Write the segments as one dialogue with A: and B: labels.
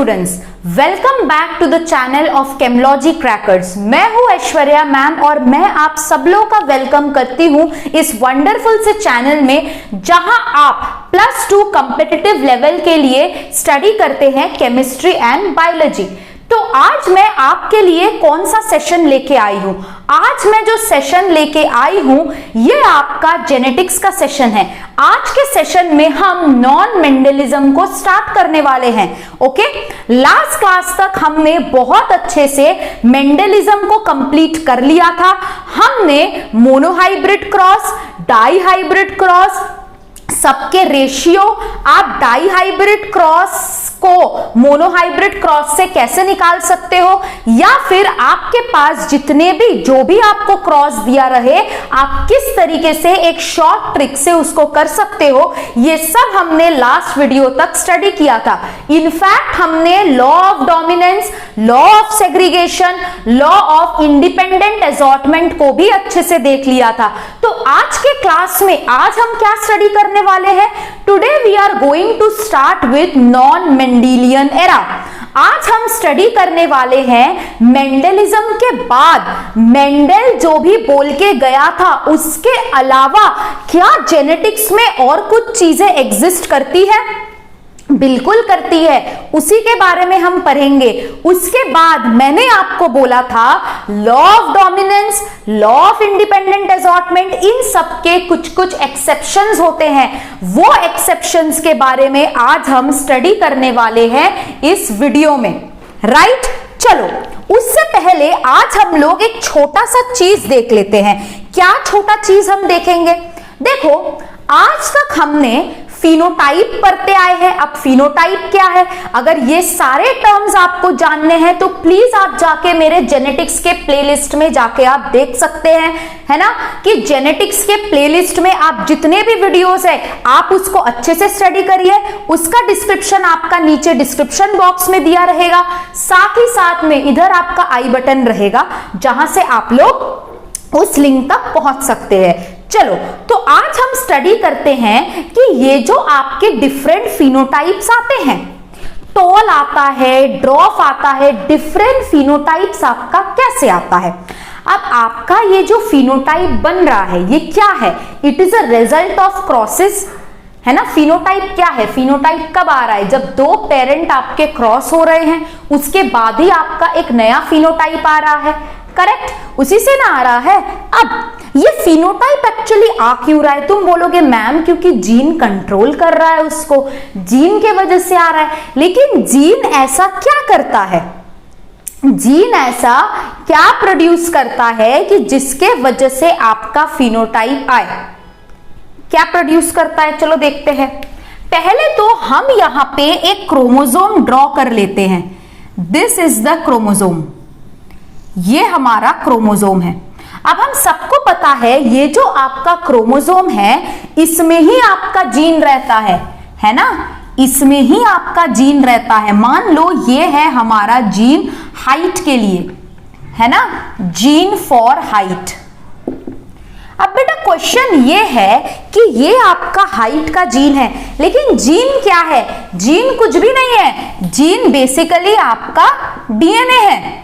A: Students, welcome back to the channel of Chemology Crackers. मैं हूं Aishwarya ma'am और मैं आप सब लोगों का वेलकम करती हूं इस वंडरफुल से चैनल में, जहां आप +2 कॉम्पिटिटिव लेवल के लिए स्टडी करते हैं केमिस्ट्री एंड बायोलॉजी। तो आज मैं आपके लिए कौन सा सेशन लेके आई हूं? आज मैं जो सेशन लेके आई हूं ये आपका जेनेटिक्स का सेशन है। आज के सेशन में हम नॉन मेंडलिज्म को स्टार्ट करने वाले हैं। ओके, लास्ट क्लास तक हमने बहुत अच्छे से मेंडलिज्म को कंप्लीट कर लिया था। हमने मोनोहाइब्रिड क्रॉस, डाईहाइब्रिड क्रॉस, सबके रेशियो, आप डाईहाइब्रिड क्रॉस को मोनोहाइब्रिड क्रॉस से कैसे निकाल सकते हो, या फिर आपके पास जितने भी जो भी आपको क्रॉस दिया रहे आप किस तरीके से एक शॉर्ट ट्रिक से उसको कर सकते हो, ये सब हमने लास्ट वीडियो तक स्टडी किया था। इनफैक्ट हमने law of dominance, law of segregation, law of independent assortment को भी अच्छे से देख लिया था। तो आज के क्लास में आज हम क्या स्टडी करने वाले हैं? Today we are going to start with non Mendelian era. आज हम स्टडी करने वाले हैं मेंडलिज्म के बाद मेंडल जो भी बोल के गया था उसके अलावा क्या जेनेटिक्स में और कुछ चीजें एग्जिस्ट करती है? बिल्कुल करती है, उसी के बारे में हम पढ़ेंगे। उसके बाद मैंने आपको बोला था law of dominance, law of independent assortment, इन सब के कुछ कुछ एक्सेप्शंस होते हैं। वो एक्सेप्शंस के बारे में आज हम स्टडी करने वाले हैं इस वीडियो में, राइट? चलो, उससे पहले आज हम लोग एक छोटा सा चीज देख लेते हैं। क्या छोटा चीज हम देखेंगे? देखो, आज तक हमने फिनोटाइप पढ़ते आए हैं। अब फिनोटाइप क्या है? अगर ये सारे टर्म्स आपको जानने हैं तो प्लीज आप जाके मेरे जेनेटिक्स के प्लेलिस्ट में जाके आप देख सकते हैं, है ना, कि जेनेटिक्स के प्लेलिस्ट में आप जितने भी वीडियोस है आप उसको अच्छे से स्टडी करिए। उसका डिस्क्रिप्शन आपका नीचे डिस्क्रिप्शन बॉक्स में दिया रहेगा, साथ ही साथ में इधर आपका आई बटन रहेगा जहां से आप लोग उस लिंक तक पहुंच सकते हैं। चलो, तो आज हम स्टडी करते हैं कि ये जो आपके डिफरेंट फिनोटाइप्स आते हैं, टॉल आता है, ड्रॉफ आता है, डिफरेंट फिनोटाइप्स आपका कैसे आता है? अब आपका ये जो फिनोटाइप बन रहा है ये क्या है? It is a result of crosses, है ना। फिनोटाइप क्या है? फिनोटाइप कब आ रहा है? जब दो पेरेंट आपके क्रॉस हो रहे हैं, उसके बाद ही आपका एक नया फिनोटाइप आ रहा है, करेक्ट? उसी से ना आ रहा है। अब ये फिनोटाइप एक्चुअली आ क्यों रहा है? तुम बोलोगे मैम क्योंकि जीन कंट्रोल कर रहा है उसको, जीन के वजह से आ रहा है। लेकिन जीन ऐसा क्या करता है? जीन ऐसा क्या प्रोड्यूस करता है कि जिसके वजह से आपका फिनोटाइप आए? क्या प्रोड्यूस करता है? चलो देखते हैं। पहले तो हम यहां पे एक क्रोमोसोम ड्रॉ कर लेते हैं। दिस इज द क्रोमोसोम, ये हमारा क्रोमोसोम है। अब हम सबको पता है ये जो आपका क्रोमोसोम है इसमें ही आपका जीन रहता है ना, इसमें ही आपका जीन रहता है। मान लो ये है हमारा जीन हाइट के लिए, है ना, जीन फॉर हाइट। अब बेटा क्वेश्चन ये है कि ये आपका हाइट का जीन है, लेकिन जीन क्या है? जीन कुछ भी नहीं है, जीन बेसिकली आपका डीएनए है।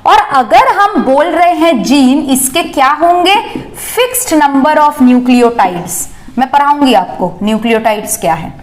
A: और अगर हम बोल रहे हैं जीन, इसके क्या होंगे? Fixed number of nucleotides. मैं पढ़ाऊंगी आपको न्यूक्लियोटाइड्स क्या है,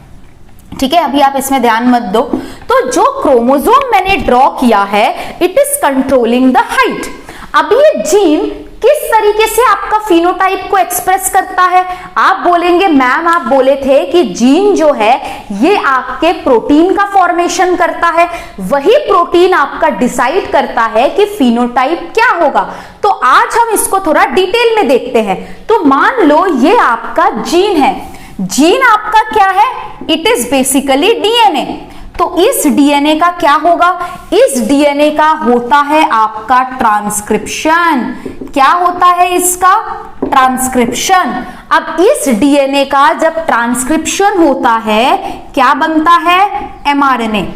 A: ठीक है? अभी आप इसमें ध्यान मत दो। तो जो क्रोमोसोम मैंने ड्रॉ किया है it is controlling the height. अब ये जीन किस तरीके से आपका फिनोटाइप को एक्सप्रेस करता है? आप बोलेंगे मैम आप बोले थे कि जीन जो है ये आपके प्रोटीन का फॉर्मेशन करता है, वही प्रोटीन आपका डिसाइड करता है कि फिनोटाइप क्या होगा। तो आज हम इसको थोड़ा डिटेल में देखते हैं। तो मान लो ये आपका जीन है, जीन आपका क्या है? It is basically DNA. तो इस डीएनए का क्या होगा? इस डीएनए का होता है आपका ट्रांसक्रिप्शन। क्या होता है इसका? ट्रांसक्रिप्शन। अब इस डीएनए का जब ट्रांसक्रिप्शन होता है क्या बनता है? एमआरएनए,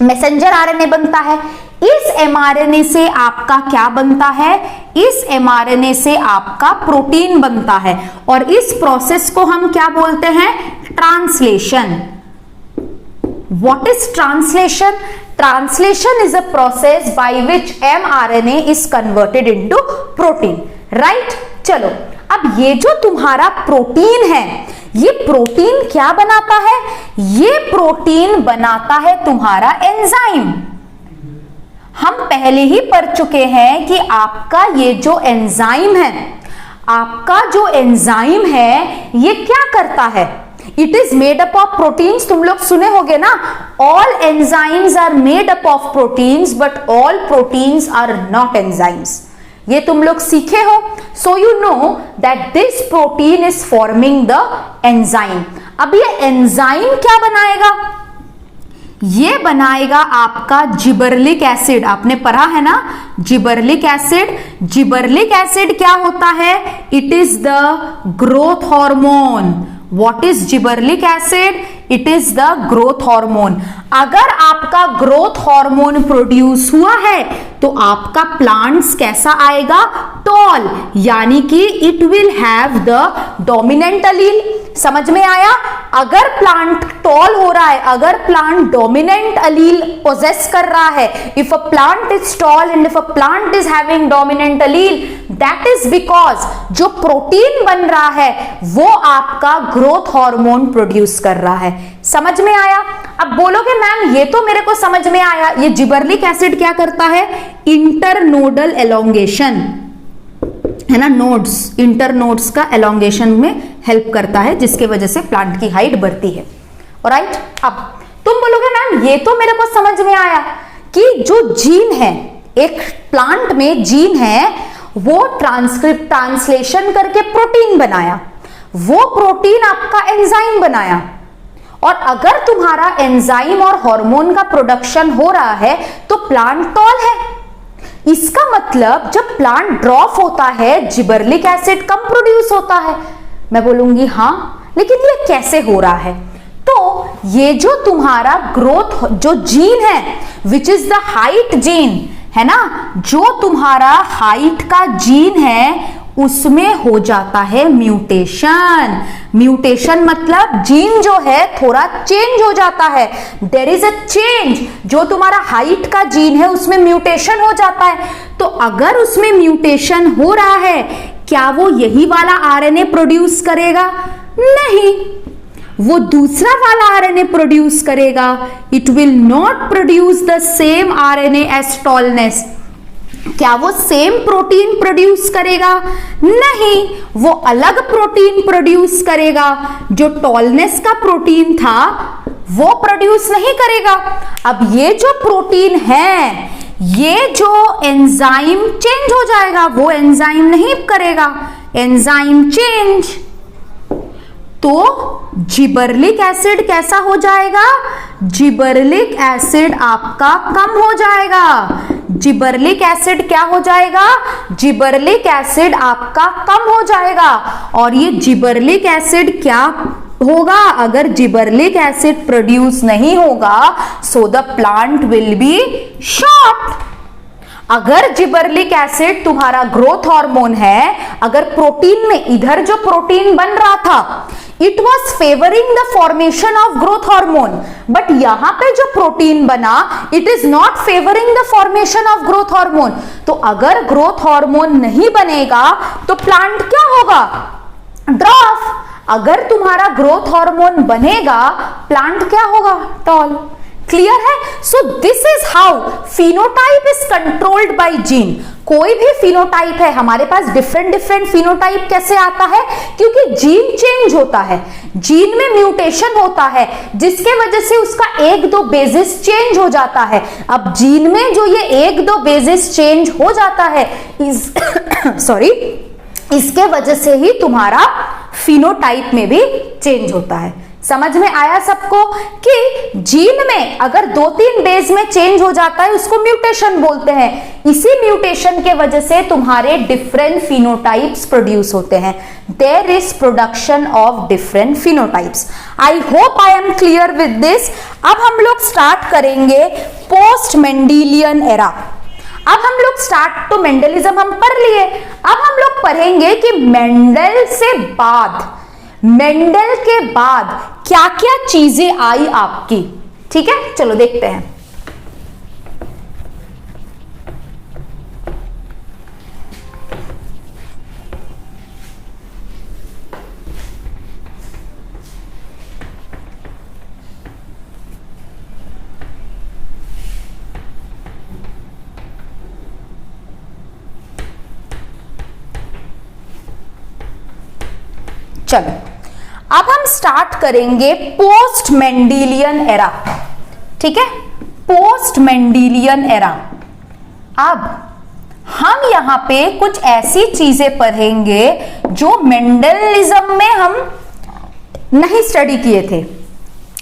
A: मैसेंजर आरएनए बनता है। इस एमआरएनए से आपका क्या बनता है? इस एमआरएनए से आपका प्रोटीन बनता है। और इस प्रोसेस को हम क्या बोलते हैं? Translation. What is translation? Translation is a process by which mRNA is converted into protein, right? चलो, अब ये जो तुम्हारा प्रोटीन है, ये प्रोटीन क्या बनाता है? ये प्रोटीन बनाता है तुम्हारा एंजाइम। हम पहले ही पढ़ चुके हैं कि आपका ये जो एंजाइम है, आपका जो एंजाइम है ये क्या करता है? It is made up of proteins. तुम लोग सुने होगे ना, all enzymes are made up of proteins but all proteins are not enzymes. ये तुम लोग सीखे हो। So you know that this protein is forming the enzyme. अब ये एंजाइम क्या बनाएगा? ये बनाएगा आपका जिबरलिक एसिड। आपने पढ़ा है ना जिबरलिक एसिड। जिबरलिक एसिड क्या होता है? It is the growth hormone. What is gibberellic acid? It is the growth hormone. अगर आपका ग्रोथ हार्मोन प्रोड्यूस हुआ है तो आपका प्लांट्स कैसा आएगा? टॉल, यानी कि it will have the dominant अलील। समझ में आया? अगर प्लांट टॉल हो रहा है, अगर प्लांट डोमिनेंट अलील पोजेस कर रहा है, if a plant is tall and if a plant is having dominant Aleel, that is because जो प्रोटीन बन रहा है वो आपका ग्रोथ हार्मोन प्रोड्यूस कर रहा है। समझ में आया? अब बोलोगे मैम ये तो मेरे को समझ में आया, ये जिबरलिक एसिड क्या करता है? इंटरनोडल एलोंगेशन, है ना, नोड्स, इंटरनोड्स का एलोंगेशन में हेल्प करता है, जिसके वजह से प्लांट की हाइट बढ़ती है। ऑलराइट, अब तुम बोलोगे मैम ये तो मेरे को समझ में आया कि जो जीन है, एक प्लांट में जीन है, वो ट्रांसलेशन करके प्रोटीन बनाया, वो प्रोटीन आपका एंजाइम बनाया। और अगर तुम्हारा एंजाइम और हार्मोन का प्रोडक्शन हो रहा है तो प्लांट टॉल है। इसका मतलब जब प्लांट ड्रॉप होता है जिबरलिक एसिड कम प्रोड्यूस होता है। मैं बोलूंगी हाँ, लेकिन ये कैसे हो रहा है? तो ये जो तुम्हारा ग्रोथ जो जीन है, which is the height gene, है ना, जो तुम्हारा हाइट का जीन है उसमें हो जाता है म्यूटेशन। म्यूटेशन मतलब जीन जो है थोड़ा चेंज हो जाता है। There is a change. जो तुम्हारा हाइट का जीन है उसमें म्यूटेशन हो जाता है। तो अगर उसमें म्यूटेशन हो रहा है, क्या वो यही वाला आरएनए प्रोड्यूस करेगा? नहीं, वो दूसरा वाला आरएनए प्रोड्यूस करेगा। It will not produce the same RNA as tallness. क्या वो सेम प्रोटीन प्रोड्यूस करेगा? नहीं, वो अलग प्रोटीन प्रोड्यूस करेगा। जो टॉलनेस का प्रोटीन था वो प्रोड्यूस नहीं करेगा। अब ये जो प्रोटीन है, ये जो एंजाइम चेंज हो जाएगा, वो एंजाइम नहीं करेगा, एंजाइम चेंज। तो जिबरलिक एसिड कैसा हो जाएगा? जिबरलिक एसिड आपका कम हो जाएगा। जिबरलिक एसिड क्या हो जाएगा? जिबरलिक एसिड आपका कम हो जाएगा। और ये जिबरलिक एसिड क्या होगा? अगर जिबरलिक एसिड प्रोड्यूस नहीं होगा, so the plant will be short. अगर जिबरलिक एसिड तुम्हारा ग्रोथ हार्मोन है, अगर प्रोटीन में इधर जो प्रोटीन बन रहा था, it was favouring the formation of growth hormone, but यहां पे जो प्रोटीन बना, it is not favouring the formation of growth hormone. तो अगर ग्रोथ हार्मोन नहीं बनेगा तो प्लांट क्या होगा? ड्रॉप। अगर तुम्हारा ग्रोथ हार्मोन बनेगा, प्लांट क्या होगा? टॉल। क्लियर है? So this is how phenotype is controlled by gene. कोई भी फिनोटाइप है, हमारे पास डिफरेंट फिनोटाइप कैसे आता है? क्योंकि जीन चेंज होता है, जीन में म्यूटेशन होता है, जिसके वजह से उसका एक दो बेसिस चेंज हो जाता है। अब जीन में जो ये एक दो बेसिस चेंज हो जाता है, इसके वजह से ही तुम्हारा फिनोटाइप में भी चेंज होता है। समझ में आया सबको कि जीन में अगर 2-3 बेस में चेंज हो जाता है उसको म्यूटेशन बोलते हैं। इसी म्यूटेशन के वजह से तुम्हारे डिफरेंट फिनोटाइप्स प्रोड्यूस होते हैं। There is production of different phenotypes. I hope I am clear with this. अब हम लोग स्टार्ट करेंगे पोस्ट मेंडेलियन एरा। अब हम लोग स्टार्ट, तो मेंडलिज्म हम पढ़ लिए, अब हम लोग पढ़ेंगे कि मेंडल से बाद, मेंडल के बाद क्या क्या चीजें आई आपकी। ठीक है, चलो देखते हैं। चलो अब हम स्टार्ट करेंगे पोस्ट मेंडेलियन एरा। ठीक है, पोस्ट मेंडेलियन एरा। अब हम यहां पे कुछ ऐसी चीजें पढ़ेंगे जो मेंडलिज्म में हम नहीं स्टडी किए थे।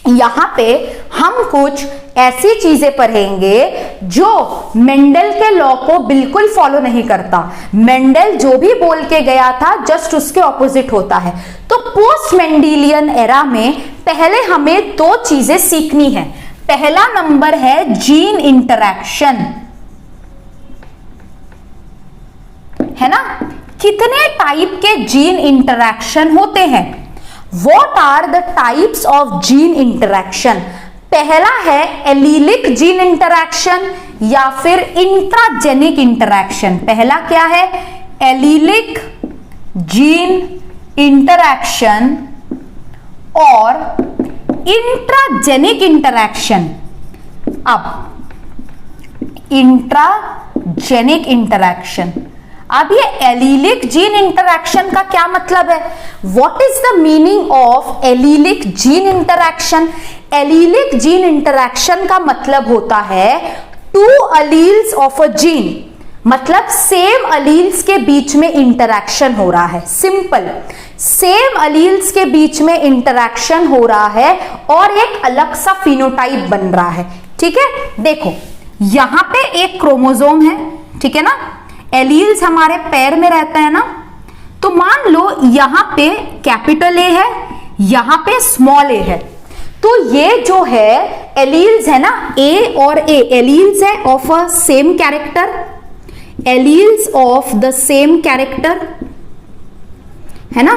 A: यहां पे हम कुछ ऐसी चीजें पढ़ेंगे जो मेंडल के लॉ को बिल्कुल फॉलो नहीं करता। मेंडल जो भी बोल के गया था जस्ट उसके ऑपोजिट होता है। तो पोस्ट मेंडेलियन एरा में पहले हमें दो चीजें सीखनी है। पहला नंबर है जीन इंटरैक्शन, है ना। कितने टाइप के जीन इंटरैक्शन होते हैं? What are the types of gene interaction? पहला है एलीलिक जीन इंटरैक्शन या फिर इंट्राजेनिक इंटरैक्शन। पहला क्या है? एलीलिक जीन इंटरैक्शन और इंट्राजेनिक इंटरैक्शन। अब इंट्राजेनिक इंटरैक्शन, अब ये एलीलिक जीन इंटरैक्शन का क्या मतलब है? What is the meaning of allelic gene interaction? Allelic gene interaction का मतलब होता है to alleles of a gene, मतलब सेम अलील्स के बीच में इंटरैक्शन हो रहा है। सिंपल, सेम अलील्स के बीच में इंटरैक्शन हो रहा है और एक अलग सा फिनोटाइप बन रहा है। ठीक है, देखो यहां पे एक क्रोमोसोम है, ठीक है ना। एलील्स हमारे पैर में रहता है ना, तो मान लो यहां पे कैपिटल ए है, यहां पे स्मॉल ए है। तो ये जो है एलील्स है ना, ए और ए एलील्स है of a same character, alleles of the same character, है ना।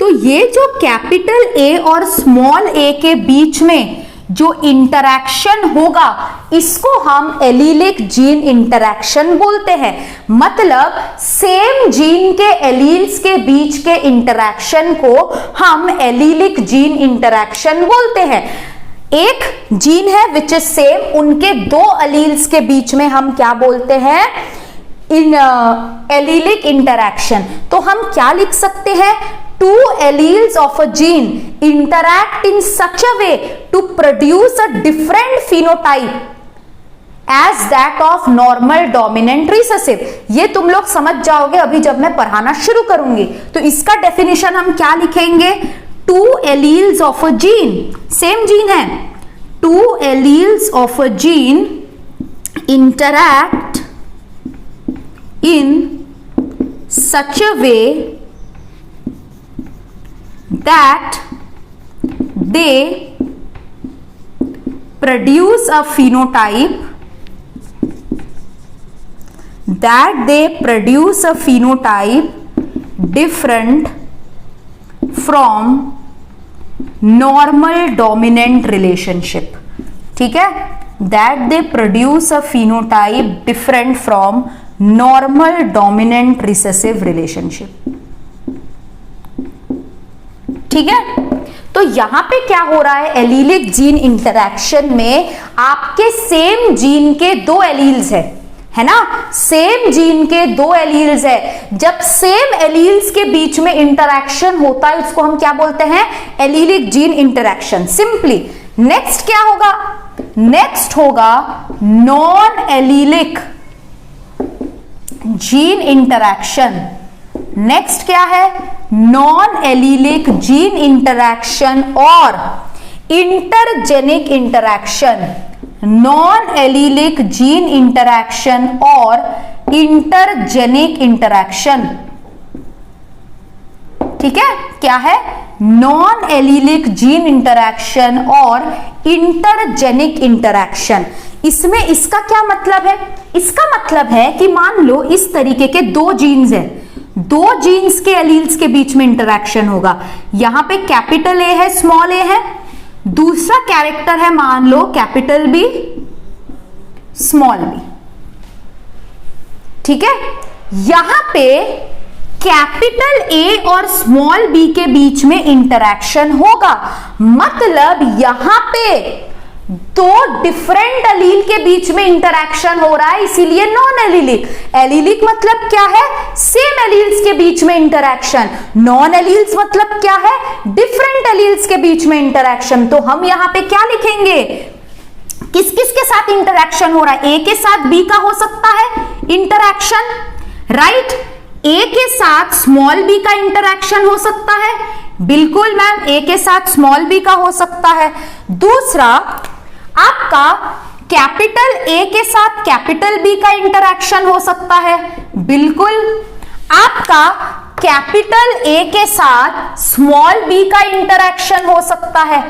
A: तो ये जो कैपिटल ए और स्मॉल ए के बीच में जो इंटरैक्शन होगा इसको हम एलीलिक जीन इंटरैक्शन बोलते हैं। मतलब सेम जीन के एलील्स के बीच के इंटरैक्शन को हम एलीलिक जीन इंटरैक्शन बोलते हैं। एक जीन है विच इज सेम, उनके दो एलील्स के बीच में हम क्या बोलते हैं? इन एलीलिक इंटरैक्शन। तो हम क्या लिख सकते हैं? Two alleles of a gene interact in such a way to produce a different phenotype as that of normal dominant recessive। ये तुम लोग समझ जाओगे अभी जब मैं पढ़ाना शुरू करूंगी। तो इसका डेफिनेशन हम क्या लिखेंगे? Two alleles of a gene, same gene है, two alleles of a gene interact in such a way that they produce a phenotype, different from normal dominant relationship। ठीक है, that they produce a phenotype different from normal dominant recessive relationship। ठीक है, तो यहां पे क्या हो रहा है? एलीलिक जीन इंटरैक्शन में आपके सेम जीन के दो एलील्स है ना, सेम जीन के दो एलील्स है। जब सेम एलील्स के बीच में इंटरैक्शन होता है उसको हम क्या बोलते हैं? Allelic gene interaction. Simply next क्या होगा? नेक्स्ट होगा non allelic gene interaction. Next क्या है? नॉन एलीलिक जीन इंटरैक्शन और intergenic interaction. Non allelic gene interaction और इंटरजेनिक इंटरैक्शन। ठीक है, क्या है? नॉन एलीलिक जीन इंटरैक्शन और इंटरजेनिक इंटरैक्शन। इसमें इसका क्या मतलब है? इसका मतलब है कि मान लो इस तरीके के दो जीन्स हैं, दो जीन्स के एलील्स के बीच में इंटरैक्शन होगा। यहां पे कैपिटल ए है, स्मॉल ए है, दूसरा कैरेक्टर है मान लो कैपिटल बी स्मॉल बी, ठीक है। यहां पे कैपिटल ए और स्मॉल बी के बीच में इंटरैक्शन होगा, मतलब यहां पे दो डिफरेंट एलील के बीच में इंटरैक्शन हो रहा है, इसीलिए नॉन एलिलिक। एलिलिक मतलब क्या है? सेम एलील्स के बीच में इंटरैक्शन। नॉन एलील्स मतलब क्या है? डिफरेंट एलील्स के बीच में इंटरैक्शन। तो हम यहां पे क्या लिखेंगे? किस किस के साथ इंटरैक्शन हो रहा है? ए के साथ बी का हो सकता है इंटरैक्शन, राइट। ए के साथ स्मॉल बी का इंटरैक्शन हो सकता है, बिल्कुल मैम, ए के साथ स्मॉल बी का हो सकता है। दूसरा, आपका कैपिटल ए के साथ कैपिटल बी का इंटरैक्शन हो सकता है, बिल्कुल। आपका कैपिटल ए के साथ स्मॉल बी का इंटरैक्शन हो सकता है,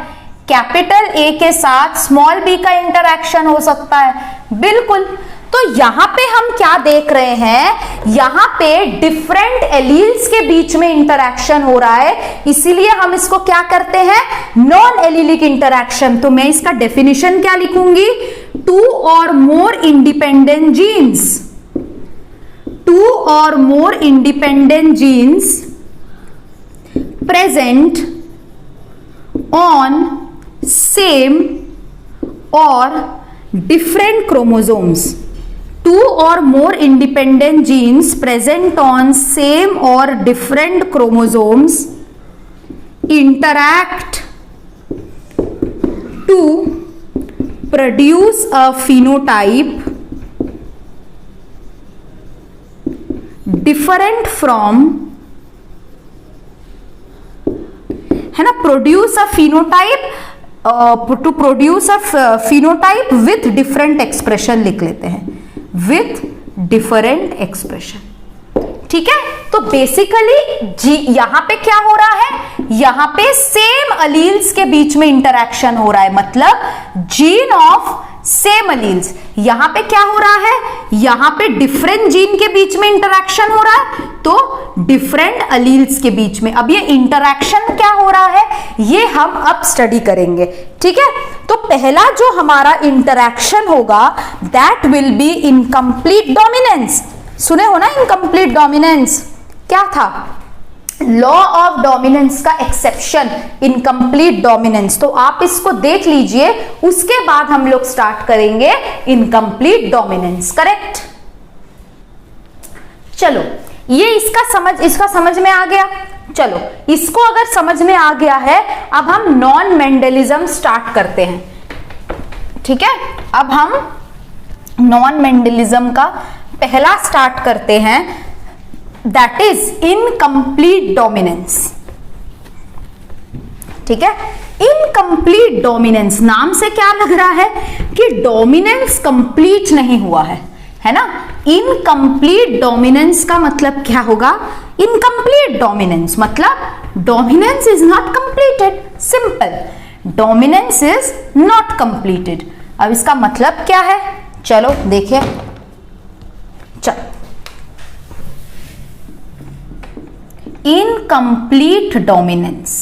A: कैपिटल ए के साथ स्मॉल बी का इंटरैक्शन हो सकता है, बिल्कुल। तो यहां पे हम क्या देख रहे हैं? यहां पे डिफरेंट एलील्स के बीच में इंटरैक्शन हो रहा है, इसीलिए हम इसको क्या करते हैं? Non allylic interaction. तो मैं इसका डेफिनेशन क्या लिखूंगी? टू और मोर इंडिपेंडेंट जीन्स, टू और more independent genes present on same और different chromosomes, two or more independent genes present on same or different chromosomes interact to produce a phenotype different from, है ना, produce a phenotype to produce a phenotype with different expression लिख लेते हैं, with different expression, ठीक है। तो basically यहां पे क्या हो रहा है? यहां पे सेम अलील्स के बीच में इंटरैक्शन हो रहा है, मतलब जीन ऑफ सेम अलील्स। यहां पे क्या हो रहा है? यहां पे डिफरेंट जीन के बीच में इंटरैक्शन हो रहा है, तो डिफरेंट अलील्स के बीच में। अब ये इंटरैक्शन क्या हो रहा है, ये हम अब स्टडी करेंगे, ठीक है। तो पहला जो हमारा इंटरैक्शन होगा that will be incomplete dominance. सुने हो ना इनकम्प्लीट डोमिनेंस? क्या था? लॉ ऑफ डोमिनेंस का एक्सेप्शन, इनकम्प्लीट डोमिनेंस। तो आप इसको देख लीजिए, उसके बाद हम लोग स्टार्ट करेंगे इनकम्प्लीट डोमिनेंस, करेक्ट। चलो, ये इसका समझ में आ गया। चलो, इसको अगर समझ में आ गया है, अब हम नॉन मेंडलिज्म स्टार्ट करते हैं, ठीक है। अब हम नॉन मेंडलिज्म का पहला स्टार्ट करते हैं, दैट इज इनकम्प्लीट डोमिनेंस, ठीक है। इनकम्प्लीट डोमिनेंस, नाम से क्या लग रहा है कि डोमिनेंस कंप्लीट नहीं हुआ है ना। इनकम्प्लीट डोमिनेंस का मतलब क्या होगा? इनकम्प्लीट डोमिनेंस मतलब dominance is not completed, simple, dominance is not completed. अब इसका मतलब क्या है? चलो देखिए, चलो, इनकम्प्लीट डोमिनेंस,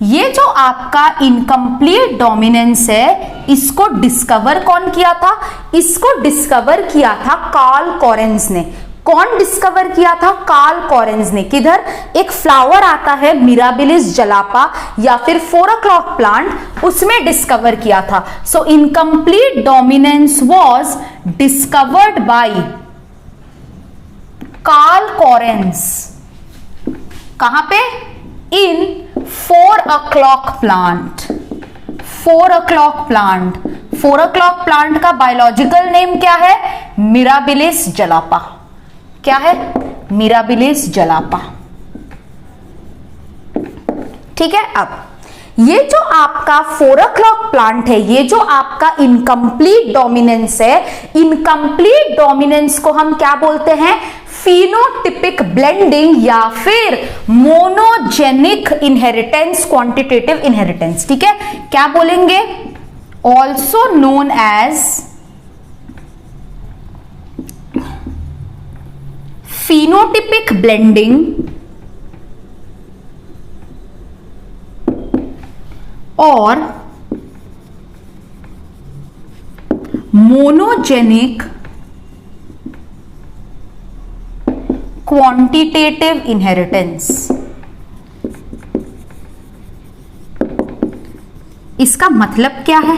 A: ये जो आपका इनकम्प्लीट डोमिनेंस है, इसको डिस्कवर कौन किया था? इसको डिस्कवर किया था कार्ल कॉरेंस ने। कौन डिस्कवर किया था? कार्ल कॉरेंस ने। किधर? एक फ्लावर आता है मिराबिलिस जलापा या फिर 4 o'clock प्लांट, उसमें डिस्कवर किया था। So incomplete dominance was discovered by Carl Correns. कहां पे? In 4 o'clock plant. 4 o'clock plant, 4 o'clock plant का बायोलॉजिकल नेम क्या है? Mirabilis jalapa. क्या है? मिराबिलिस जलापा, ठीक है। अब ये जो आपका 4 o'clock प्लांट है, ये जो आपका इनकम्प्लीट डोमिनेंस है, इनकम्प्लीट डोमिनेंस को हम क्या बोलते हैं? फिनोटिपिक ब्लेंडिंग या फिर मोनोजेनिक इनहेरिटेंस, क्वांटिटेटिव इनहेरिटेंस, ठीक है। क्या बोलेंगे? Also known as phenotypic blending और मोनोजेनिक क्वांटिटेटिव इनहेरिटेंस। इसका मतलब क्या है?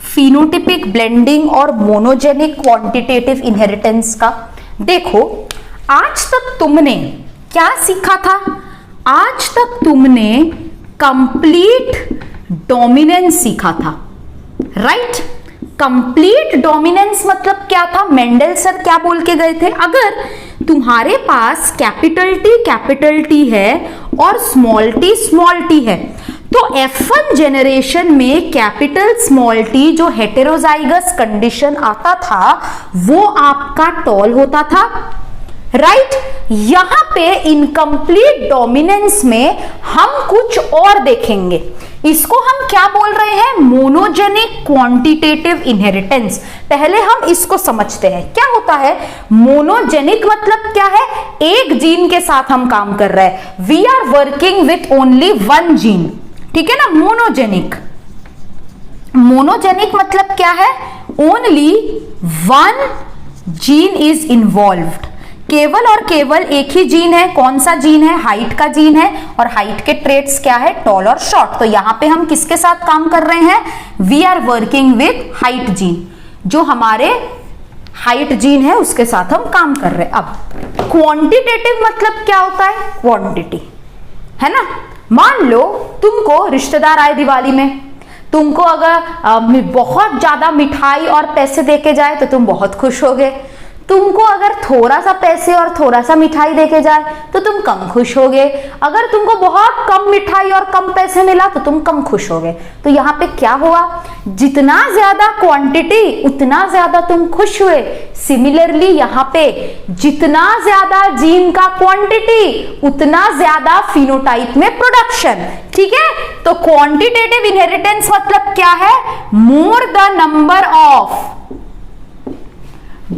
A: फिनोटिपिक ब्लेंडिंग और मोनोजेनिक क्वांटिटेटिव इनहेरिटेंस का। देखो, आज तक तुमने क्या सीखा था? आज तक तुमने कंप्लीट डोमिनेंस सीखा था, राइट? कंप्लीट डोमिनेंस मतलब क्या था? मेंडल सर क्या बोल के गए थे? अगर तुम्हारे पास कैपिटल टी है और स्मॉल टी है, तो F1 जेनरेशन में कैपिटल स्मॉल टी जो हेटेरोजाइगस कंडीशन आता था वो आपका टॉल होता था, राइट? यहां पे इनकम्प्लीट डोमिनेंस में हम कुछ और देखेंगे। इसको हम क्या बोल रहे हैं? Monogenic quantitative inheritance. पहले हम इसको समझते हैं क्या होता है। मोनोजेनिक मतलब क्या है? एक जीन के साथ हम काम कर रहे हैं। We are working with only one gene, ठीक है ना? मोनोजेनिक मतलब क्या है? Only one gene is involved. केवल और केवल एक ही जीन है। कौन सा जीन है? हाइट का जीन है, और हाइट के ट्रेट्स क्या है? टॉल और शॉर्ट। तो यहां पे हम किसके साथ काम कर रहे हैं? We are working with height gene. जो हमारे हाइट जीन है उसके साथ हम काम कर रहे हैं। अब क्वांटिटेटिव मतलब क्या होता है? क्वांटिटी, है ना? मान लो तुमको रिश्तेदार आए दिवाली में, तुमको अगर बहुत ज्यादा मिठाई और पैसे देके जाए तो तुम बहुत खुश होगे। तुमको अगर थोड़ा सा पैसे और थोड़ा सा मिठाई देके जाए तो तुम कम खुश होगे। अगर तुमको बहुत कम मिठाई और कम पैसे मिला तो तुम कम खुश होगे। तो यहाँ पे क्या हुआ? जितना ज्यादा क्वांटिटी उतना ज्यादा तुम खुश हुए। सिमिलरली यहाँ पे जितना ज्यादा जीन का क्वांटिटी उतना ज्यादा फिनोटाइप में प्रोडक्शन, ठीक है? तो क्वांटिटेटिव इनहेरिटेंस मतलब क्या है? More the number of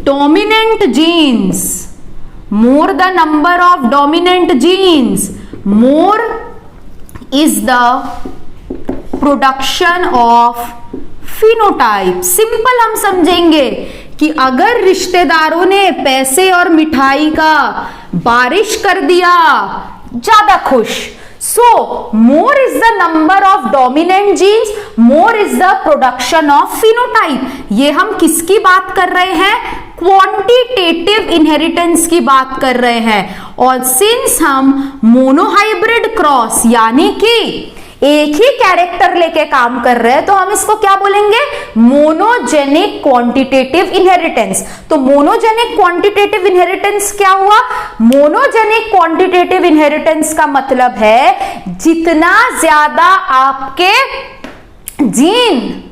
A: dominant genes, more the number of dominant genes, more is the production of phenotype। Simple हम समझेंगे कि अगर रिश्तेदारों ने पैसे और मिठाई का बारिश कर दिया, ज्यादा खुश। So more is the number of dominant genes, more is the production of phenotype। ये हम किसकी बात कर रहे हैं? क्वांटिटेटिव इनहेरिटेंस की बात कर रहे हैं। और सिंस हम मोनोहाइब्रिड क्रॉस यानी कि एक ही कैरेक्टर लेके काम कर रहे हैं तो हम इसको क्या बोलेंगे? Monogenic quantitative inheritance. तो मोनोजेनिक क्वांटिटेटिव इनहेरिटेंस क्या हुआ? मोनोजेनिक क्वांटिटेटिव इनहेरिटेंस का मतलब है जितना ज्यादा आपके जीन,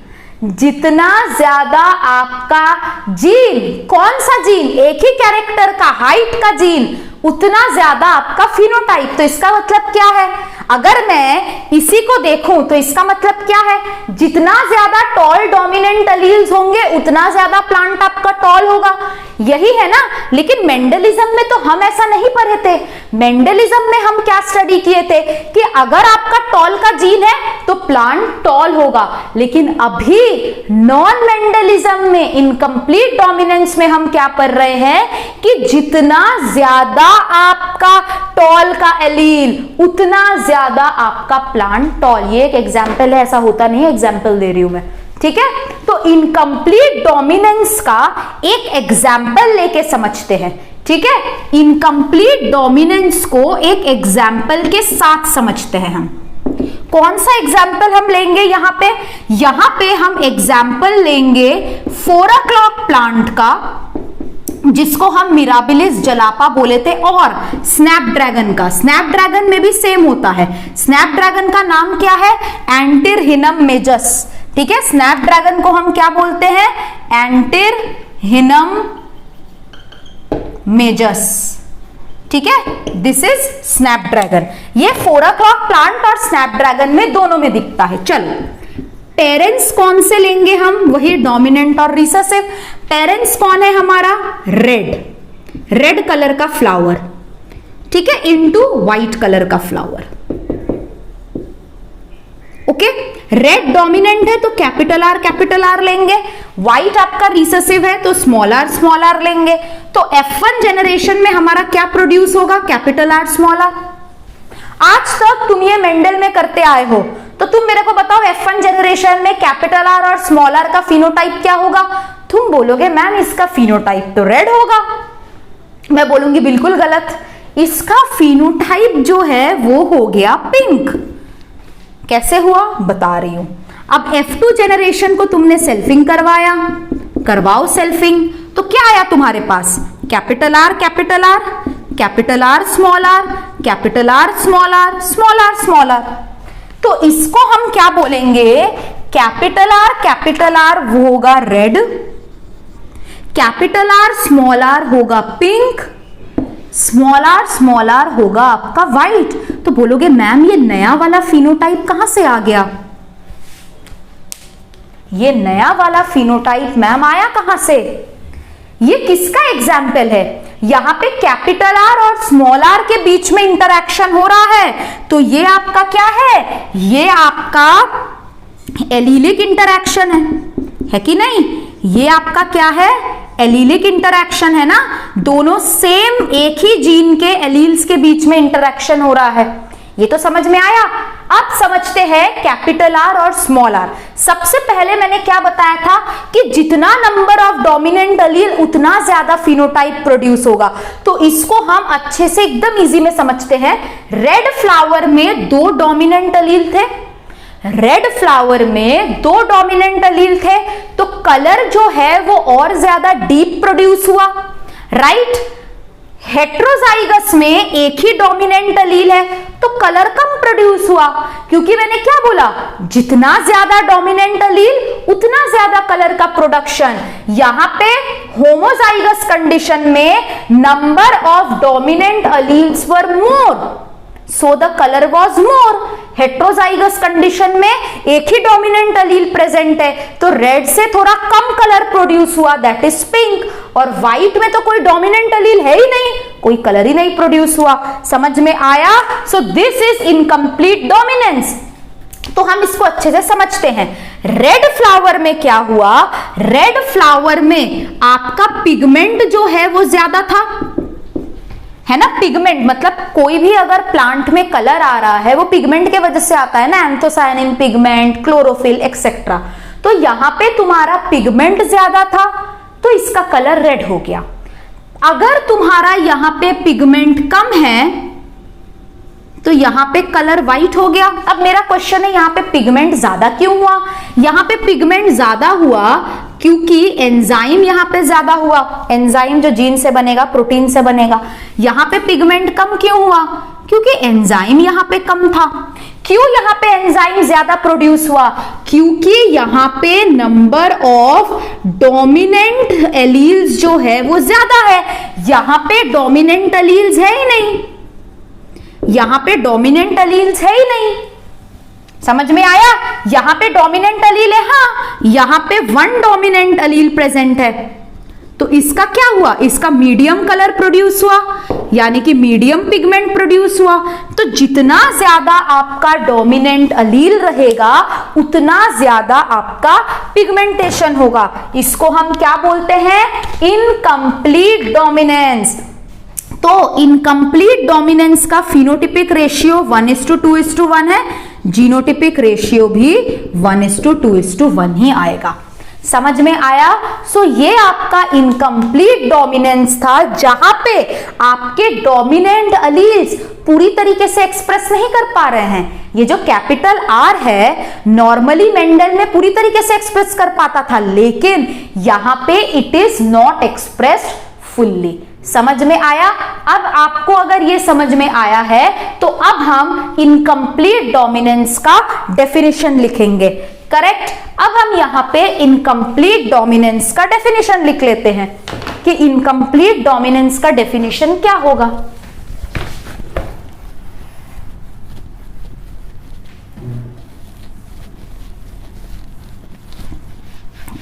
A: जितना ज्यादा आपका जीन, कौन सा जीन? एक ही कैरेक्टर का, हाइट का जीन, उतना ज्यादा आपका फिनोटाइप। तो इसका मतलब क्या है? अगर मैं इसी को देखूं तो इसका मतलब क्या है? जितना ज्यादा टॉल डोमिनेंट एलील्स होंगे उतना ज्यादा प्लांट आपका टॉल होगा। यही है ना? लेकिन मेंडलिज्म में तो हम ऐसा नहीं पढ़े थे। मेंडलिज्म में हम क्या स्टडी किए थे कि अगर आपका टॉल का जीन है तो प्लांट टॉल होगा। लेकिन अभी नॉन मेंडलिज्म में इनकम्प्लीट डोमिनेंस में हम क्या पढ़ रहे हैं कि जितना ज्यादा आपका टॉल का एलील उतना ज्यादा आपका प्लांट टॉल। ये एक एग्जाम्पल है, ऐसा होता नहीं है, एग्जाम्पल दे रही हूं मैं, ठीक है? तो इनकम्प्लीट डोमिनेंस का एक एग्जाम्पल लेके समझते हैं, ठीक है? इनकम्प्लीट डोमिनेंस को एक एग्जाम्पल के साथ समझते हैं हम। कौन सा एग्जाम्पल हम लेंगे यहाँ पे? यहाँ पे हम एग्जाम्पल लेंगे 4 o'clock प्लांट का, जिसको हम मिराबिलिस जलापा बोले थे, और स्नैपड्रैगन का। स्नैपड्रैगन में भी सेम होता है। स्नैपड्रैगन का नाम क्या है? एंटिरहिनम मेजस, ठीक है? स्नैपड्रैगन को हम क्या बोलते हैं? एंटिरहिनम मेजस, ठीक है? This is Snapdragon. ये 4 o'clock प्लांट और स्नैपड्रैगन में दोनों में दिखता है। चलो, पेरेंट्स कौन से लेंगे हम? वही डोमिनेंट और रिसेसिव। पेरेंट्स कौन है हमारा? रेड कलर का फ्लावर, ठीक है, इनटू व्हाइट कलर का फ्लावर। ओके, रेड डोमिनेंट है तो कैपिटल आर लेंगे, व्हाइट आपका रिसेसिव है तो स्मॉल आर लेंगे। तो F1 जनरेशन में हमारा क्या प्रोड्यूस होगा, कैपिटल आर स्मॉल आर। आज तक तुम ये मेंडल में करते आए हो, तो तुम मेरे को बताओ F1 जनरेशन में कैपिटल आर और स्मॉल आर का फिनोटाइप क्या होगा। तुम बोलोगे मैम इसका फिनोटाइप तो रेड होगा, मैं बोलूंगी बिल्कुल गलत, इसका फिनोटाइप जो है वो हो गया पिंक। कैसे हुआ बता रही हूं। अब F2 जनरेशन को तुमने सेल्फिंग करवाया, करवाओ सेल्फिंग, तो क्या आया तुम्हारे पास, capital R capital R, capital R small R, capital R small R, small R small R. तो इसको हम क्या बोलेंगे, कैपिटल आर वो होगा red, capital R small R होगा पिंक, स्मॉल आर होगा आपका व्हाइट। तो बोलोगे मैम ये नया वाला फिनोटाइप कहां से आ गया, ये नया वाला फिनोटाइप मैम आया कहां से, ये किसका एग्जाम्पल है, यहां पे कैपिटल आर और स्मॉल आर के बीच में इंटरैक्शन हो रहा है, तो ये आपका क्या है, ये आपका एलीलिक इंटरैक्शन है कि नहीं, ये आपका क्या है, एलीलिक इंटरैक्शन है ना, दोनों सेम एक ही जीन के एलील्स के बीच में इंटरैक्शन हो रहा है। ये तो समझ में आया। अब समझते हैं कैपिटल आर और स्मॉल आर। सबसे पहले मैंने क्या बताया था कि जितना नंबर ऑफ डोमिनेंट एलील उतना ज्यादा फिनोटाइप प्रोड्यूस होगा। तो इसको हम अच्छे से एकदम इजी में समझते हैं। रेड फ्लावर में 2 डोमिनेंट एलील थे, रेड फ्लावर में 2 डोमिनेंट एलील थे, तो कलर जो है वो और ज्यादा डीप प्रोड्यूस हुआ, राइट। हेट्रोजाइगस में एक ही डोमिनेंट एलील है तो कलर कम प्रोड्यूस हुआ, क्योंकि मैंने क्या बोला, जितना ज्यादा डोमिनेंट एलील उतना ज्यादा कलर का प्रोडक्शन। यहां पे होमोजाइगस कंडीशन में number of dominant alleles were more, so the colour was more. Heterozygous condition में एक ही डोमिनेंट एलील प्रेजेंट है तो रेड से थोड़ा कम कलर प्रोड्यूस हुआ, दैट इज पिंक। और व्हाइट में तो कोई डोमिनेंट एलील है ही नहीं, कोई कलर ही नहीं प्रोड्यूस हुआ। समझ में आया। So this is incomplete dominance. तो हम इसको अच्छे से समझते हैं। रेड फ्लावर में क्या हुआ, रेड फ्लावर में आपका पिगमेंट जो है वो ज्यादा था, है ना। पिगमेंट मतलब कोई भी अगर प्लांट में कलर आ रहा है वो पिगमेंट के वजह से आता है ना, एंथोसायनिन पिगमेंट, क्लोरोफिल एक्सेट्रा। तो यहां पे तुम्हारा पिगमेंट ज्यादा था तो इसका कलर रेड हो गया। अगर तुम्हारा यहां पे पिगमेंट कम है तो यहां पे कलर व्हाइट हो गया। अब मेरा क्वेश्चन है यहां पे पिगमेंट ज्यादा क्यों हुआ। यहां पे पिगमेंट ज्यादा हुआ क्योंकि एंजाइम यहां पे ज्यादा हुआ। एंजाइम जो जीन से बनेगा, प्रोटीन से बनेगा। यहां पे पिगमेंट कम क्यों हुआ, क्योंकि एंजाइम यहां पे कम था। क्यों यहां पे एंजाइम ज्यादा प्रोड्यूस हुआ, क्योंकि यहां पे नंबर ऑफ डोमिनेंट एलील्स जो है वो ज्यादा है। यहां पे डोमिनेंट एलील्स है ही नहीं, यहां पे डोमिनेंट एलील्स है ही नहीं। समझ में आया। यहां पे डोमिनेंट एलील है, हाँ, यहां पे 1 डोमिनेंट एलील प्रेजेंट है। तो इसका क्या हुआ, इसका मीडियम कलर प्रोड्यूस हुआ, यानी कि मीडियम पिगमेंट प्रोड्यूस हुआ। तो जितना ज्यादा आपका डोमिनेंट एलील रहेगा उतना ज्यादा आपका पिगमेंटेशन होगा। इसको हम क्या बोलते हैं, इनकम्प्लीट डोमिनेंस। तो इनकम्प्लीट डोमिनेंस का फिनोटिपिक रेशियो 1:2:1 है, जीनोटिपिक रेशियो भी 1:2:1 ही आएगा। समझ में आया। सो ये आपका इनकम्प्लीट डोमिनेंस था, जहां पे आपके डोमिनेंट एलील्स पूरी तरीके से एक्सप्रेस नहीं कर पा रहे हैं। ये जो कैपिटल आर है नॉर्मली मेंडल में पूरी तरीके से एक्सप्रेस कर पाता था, लेकिन यहां पे it is not expressed fully. समझ में आया। अब आपको अगर ये समझ में आया है तो अब हम इनकम्प्लीट डोमिनेंस का डेफिनेशन लिखेंगे। करेक्ट। अब हम यहां पे इनकम्प्लीट डोमिनेंस का डेफिनेशन लिख लेते हैं कि इनकम्प्लीट डोमिनेंस का डेफिनेशन क्या होगा।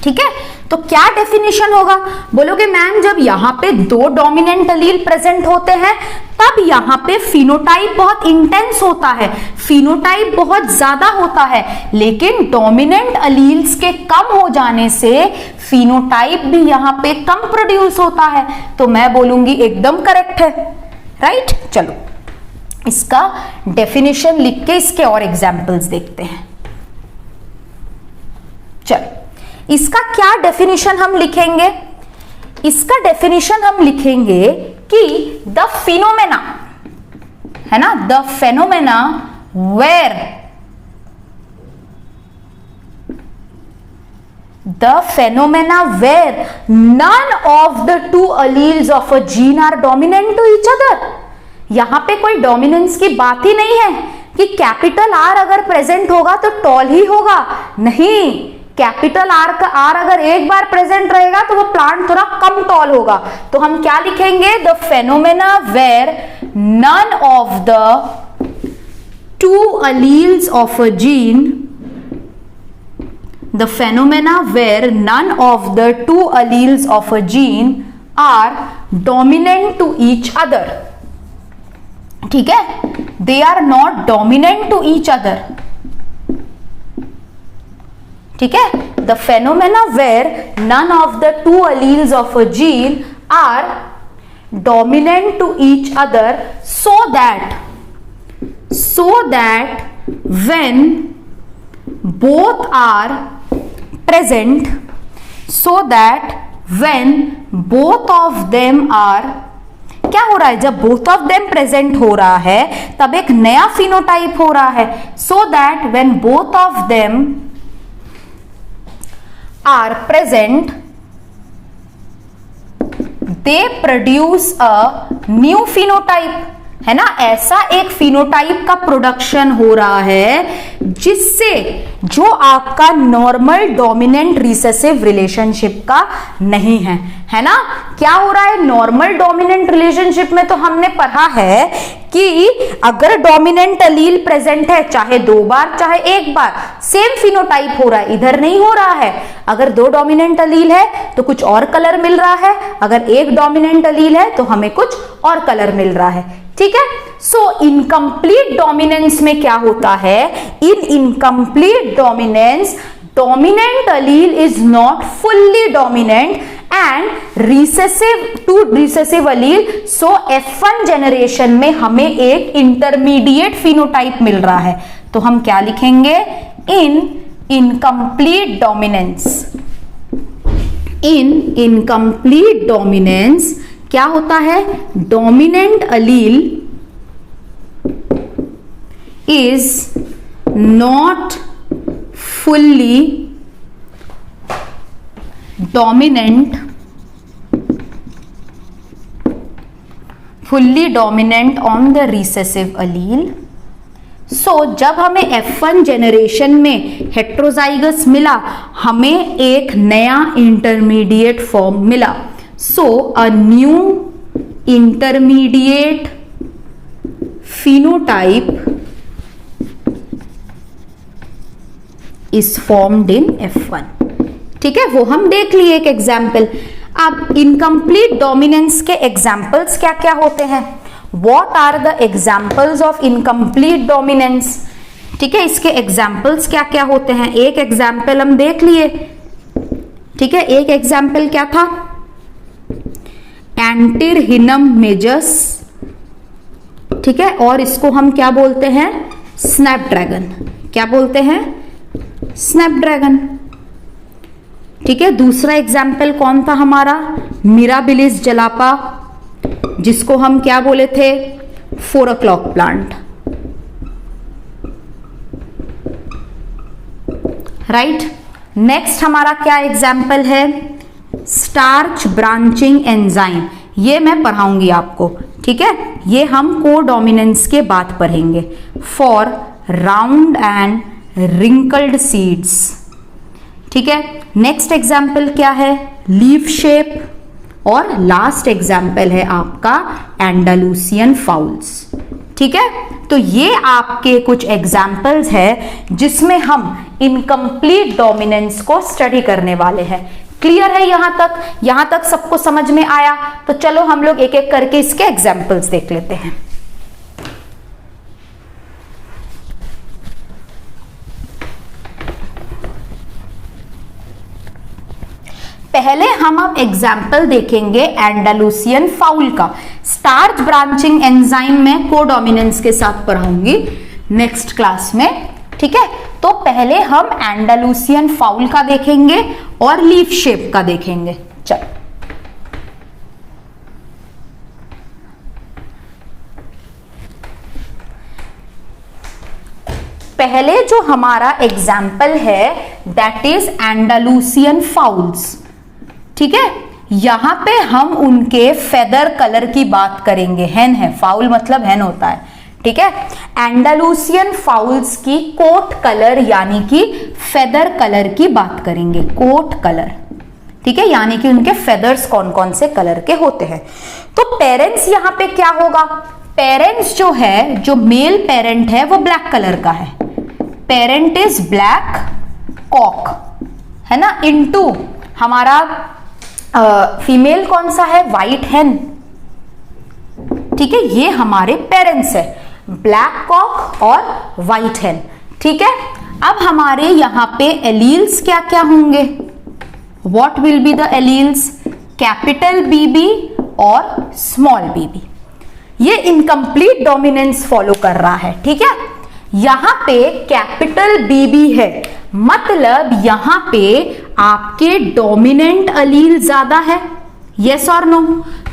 A: ठीक है। तो क्या डेफिनेशन होगा? बोलोगे मैम जब यहां पे दो डोमिनेंट अलील प्रेजेंट होते हैं तब यहां पे फिनोटाइप बहुत इंटेंस होता है, फिनोटाइप बहुत ज्यादा होता है, लेकिन डोमिनेंट अलील्स के कम हो जाने से फिनोटाइप भी यहां पे कम प्रोड्यूस होता है। तो मैं बोलूंगी एकदम करेक्ट है, राइट। चलो इसका डेफिनेशन लिख के इसके और एग्जाम्पल्स देखते हैं। चलो इसका क्या डेफिनेशन हम लिखेंगे? इसका डेफिनेशन हम लिखेंगे कि द फिनोमेना, है ना, the phenomena where none of the two alleles of a gene are dominant to each other। यहां पे कोई डोमिनेंस की बात ही नहीं है कि कैपिटल आर अगर प्रेजेंट होगा तो टॉल ही होगा, नहीं, कैपिटल आर अगर एक बार प्रेजेंट रहेगा तो वो प्लांट थोड़ा कम टॉल होगा। तो हम क्या लिखेंगे? The phenomena where none of the two alleles of a gene, the phenomena where none of the two alleles of a gene are dominant to each other। ठीक है, they are not dominant to each other। ठीक है, the phenomena where none of the two alleles of a gene are dominant to each other so that when both are present, so that when both of them are, क्या हो रहा है? जब both of them present हो रहा है तब एक नया फिनोटाइप हो रहा है। so that when both of them are present they produce a new phenotype, है ना। ऐसा एक फिनोटाइप का प्रोडक्शन हो रहा है जिससे जो आपका नॉर्मल डोमिनेंट रिसेसिव रिलेशनशिप का नहीं है, है ना। क्या हो रहा है? नॉर्मल डोमिनेंट रिलेशनशिप में तो हमने पढ़ा है कि अगर डोमिनेंट अलील प्रेजेंट है चाहे दो बार चाहे एक बार सेम फिनोटाइप हो रहा है, इधर नहीं हो रहा है। अगर दो डोमिनेंट अलील है तो कुछ और कलर मिल रहा है, अगर एक डोमिनेंट अलील है तो हमें कुछ और कलर मिल रहा है। ठीक है, सो इनकम्प्लीट डोमिनेंस में क्या होता है? In incomplete dominance dominant allele is not fully dominant and recessive allele. So F1 generation में हमें एक इंटरमीडिएट फिनोटाइप मिल रहा है। तो हम क्या लिखेंगे? In incomplete dominance, in incomplete dominance क्या होता है? Dominant allele is not fully dominant on the recessive allele. So जब हमें F1 जनरेशन में हेट्रोजाइगस मिला, हमें एक नया इंटरमीडिएट फॉर्म मिला। So a new intermediate phenotype is formed in F1। ठीक है, वो हम देख लिए एक एग्जाम्पल। अब इनकम्प्लीट डोमिनेंस के एग्जाम्पल्स क्या क्या होते हैं? What are the examples of incomplete dominance? ठीक है, इसके एग्जाम्पल्स क्या क्या होते हैं? एक एग्जाम्पल हम देख लिए। ठीक है, एक एग्जाम्पल क्या था? एंटिरहिनम मेजस। ठीक है, और इसको हम क्या बोलते हैं? स्नैपड्रैगन। क्या बोलते हैं? स्नैपड्रैगन। ठीक है, दूसरा एग्जाम्पल कौन था हमारा? मिराबिलिस जलापा, जिसको हम क्या बोले थे? 4 o'clock प्लांट। राइट, नेक्स्ट हमारा क्या एग्जाम्पल है? Starch branching enzyme. ये मैं पढ़ाऊंगी आपको। ठीक है, ये हम कोडोमिनेंस के बाद पढ़ेंगे। For round and wrinkled seeds. ठीक है, नेक्स्ट एग्जाम्पल क्या है? Leaf shape. और लास्ट एग्जाम्पल है आपका एंडालूसियन फाउल्स। ठीक है, तो ये आपके कुछ एग्जाम्पल्स है जिसमें हम इनकम्प्लीट डोमिनेंस को स्टडी करने वाले हैं। क्लियर है यहां तक सबको समझ में आया? तो चलो हम लोग एक एक करके इसके एग्जाम्पल्स देख लेते हैं। पहले हम अब एग्जाम्पल देखेंगे एंडालुसियन फाउल का। स्टार्च ब्रांचिंग एंजाइम में कोडोमिनेंस के साथ पढ़ाऊंगी नेक्स्ट क्लास में, ठीक है। तो पहले हम एंडालुसियन फाउल का देखेंगे और लीफ शेप का देखेंगे। चलो पहले जो हमारा एग्जाम्पल है दैट इज एंडालुसियन फाउल्स, ठीक है। यहां पे हम उनके फेदर कलर की बात करेंगे। हेन है, फाउल मतलब हेन होता है, ठीक है। एंडालुसियन फाउल्स की कोट कलर यानी कि फेदर कलर की बात करेंगे, कोट कलर, ठीक है, यानी कि उनके फेदर्स कौन कौन से कलर के होते हैं। तो पेरेंट्स यहां पे क्या होगा? पेरेंट्स जो है, जो मेल पेरेंट है वो ब्लैक कलर का है, पेरेंट इज ब्लैक कॉक, है ना, इनटू हमारा फीमेल कौन सा है? व्हाइट हेन, ठीक है। ये हमारे पेरेंट्स है, ब्लैक कॉक और व्हाइट हेन, ठीक है। अब हमारे यहां पे एलील्स क्या क्या होंगे? What will be the alleles? Capital B B और स्मॉल बीबी। ये इनकम्प्लीट डोमिनेंस फॉलो कर रहा है, ठीक है। यहां पे कैपिटल बीबी है, मतलब यहां पे आपके डोमिनेंट अलील ज्यादा है, यस और नो?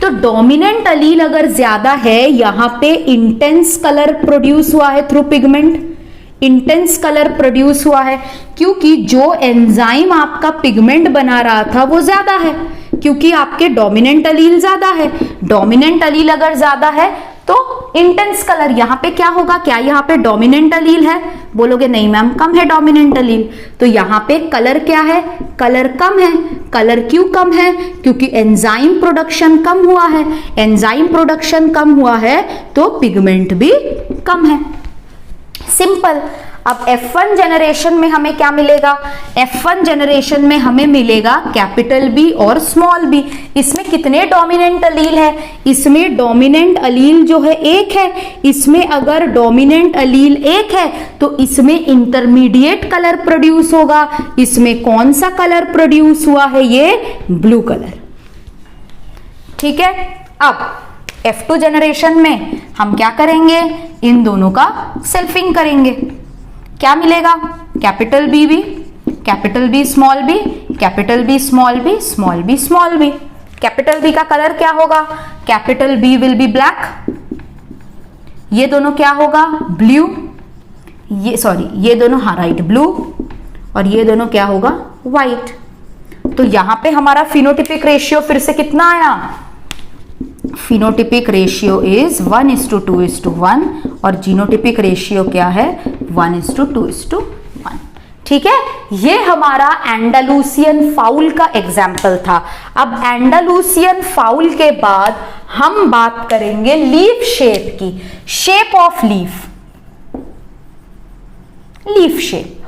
A: तो डोमिनेंट अलील अगर ज्यादा है, यहां पे इंटेंस कलर प्रोड्यूस हुआ है through pigment, intense colour produce हुआ है क्योंकि जो एंजाइम आपका पिगमेंट बना रहा था वो ज्यादा है, क्योंकि आपके डोमिनेंट अलील ज्यादा है। डोमिनेंट अलील अगर ज्यादा है तो इंटेंस कलर, यहां पे क्या होगा? क्या यहां पे डोमिनेंट अलील है? बोलोगे नहीं मैम, कम है डोमिनेंट अलील। तो यहां पे कलर क्या है? कलर कम है। कलर क्यों कम है? क्योंकि एंजाइम प्रोडक्शन कम हुआ है। एंजाइम प्रोडक्शन कम हुआ है तो पिगमेंट भी कम है, सिंपल। अब F1 जनरेशन में हमें क्या मिलेगा? F1 जनरेशन में हमें मिलेगा कैपिटल बी और स्मॉल बी। इसमें कितने डोमिनेंट अलील है? इसमें डोमिनेंट अलील जो है एक है। इसमें अगर डोमिनेंट अलील एक है तो इसमें इंटरमीडिएट कलर प्रोड्यूस होगा। इसमें कौन सा कलर प्रोड्यूस हुआ है? ये ब्लू कलर, ठीक है। अब F2 जनरेशन में हम क्या करेंगे? इन दोनों का सेल्फिंग करेंगे। क्या मिलेगा? Capital B B, capital B small B, capital B small B, small B small B. Capital B का कलर क्या होगा? Capital B will be black, ये दोनों क्या होगा? ब्लू, ये सॉरी ये दोनों, हाँ राइट, ब्लू, और ये दोनों क्या होगा? व्हाइट। तो यहां पे हमारा फिनोटिपिक रेशियो फिर से कितना आया? फिनोटिपिक रेशियो इज 1:2:1 और जीनोटिपिक रेशियो क्या है? 1:2:1, ठीक है। ये हमारा एंडालुसियन फाउल का एग्जाम्पल था। अब एंडालुसियन फाउल के बाद हम बात करेंगे लीफ शेप की। Shape of leaf, leaf shape,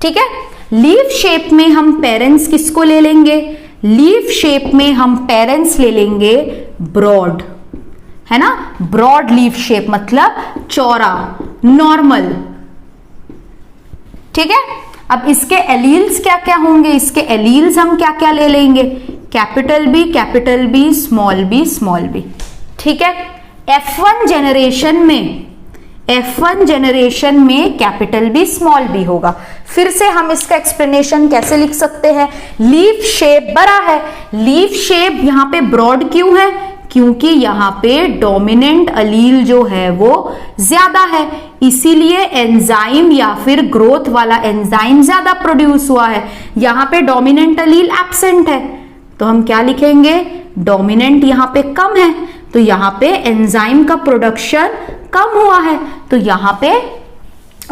A: ठीक है। लीफ शेप में हम पेरेंट्स किसको ले लेंगे? लीफ शेप में हम पेरेंट्स ले लेंगे ब्रॉड, है ना, ब्रॉड लीफ शेप मतलब चौड़ा, नॉर्मल, ठीक है। अब इसके एलील्स क्या क्या होंगे? इसके एलील्स हम क्या क्या ले लेंगे? Capital B, small B, small B, ठीक है। F1 जनरेशन में कैपिटल बी स्मॉल बी होगा। फिर से हम इसका एक्सप्लेनेशन कैसे लिख सकते हैं? लीफ शेप बड़ा है। लीफ शेप यहां पे ब्रॉड क्यों है? क्योंकि यहां पे डोमिनेंट अलील जो है वो ज्यादा है, इसीलिए एंजाइम या फिर ग्रोथ वाला एंजाइम ज्यादा प्रोड्यूस हुआ है। यहां पे डोमिनेंट अलील एब्सेंट है तो हम क्या लिखेंगे? डोमिनेंट यहां पे कम है तो यहां पे एंजाइम का प्रोडक्शन कम हुआ है, तो यहां पे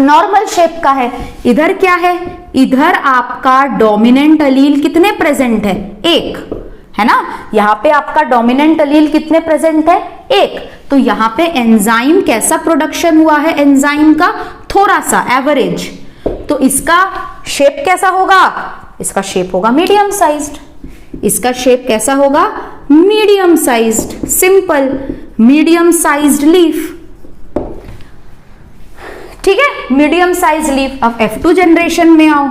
A: नॉर्मल शेप का है। इधर क्या है? इधर आपका डोमिनेंट अलील कितने प्रेजेंट है? एक, है ना। यहां पे आपका डोमिनेंट अलील कितने प्रेजेंट है? एक। तो यहां पे एंजाइम कैसा प्रोडक्शन हुआ है? एंजाइम का थोड़ा सा, एवरेज। तो इसका शेप कैसा होगा? इसका शेप होगा मीडियम साइज्ड। इसका शेप कैसा होगा? Medium sized, simple medium sized leaf. ठीक है, मीडियम साइज लीफ। अब F2 जनरेशन में आओ।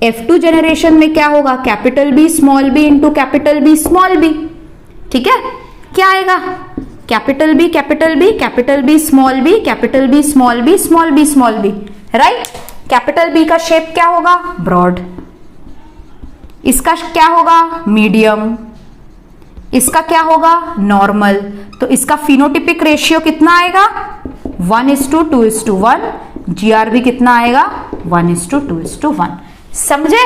A: F2 जनरेशन में क्या होगा? Capital B small B into capital B small B. ठीक है, क्या आएगा? Capital B capital B capital B small B capital B small B small B small B, right. Capital B का शेप क्या होगा? ब्रॉड। इसका क्या होगा? मीडियम। इसका क्या होगा? नॉर्मल। तो इसका फिनोटिपिक रेशियो कितना आएगा? 1:2:1। GR भी कितना आएगा? 1:2:1। समझे?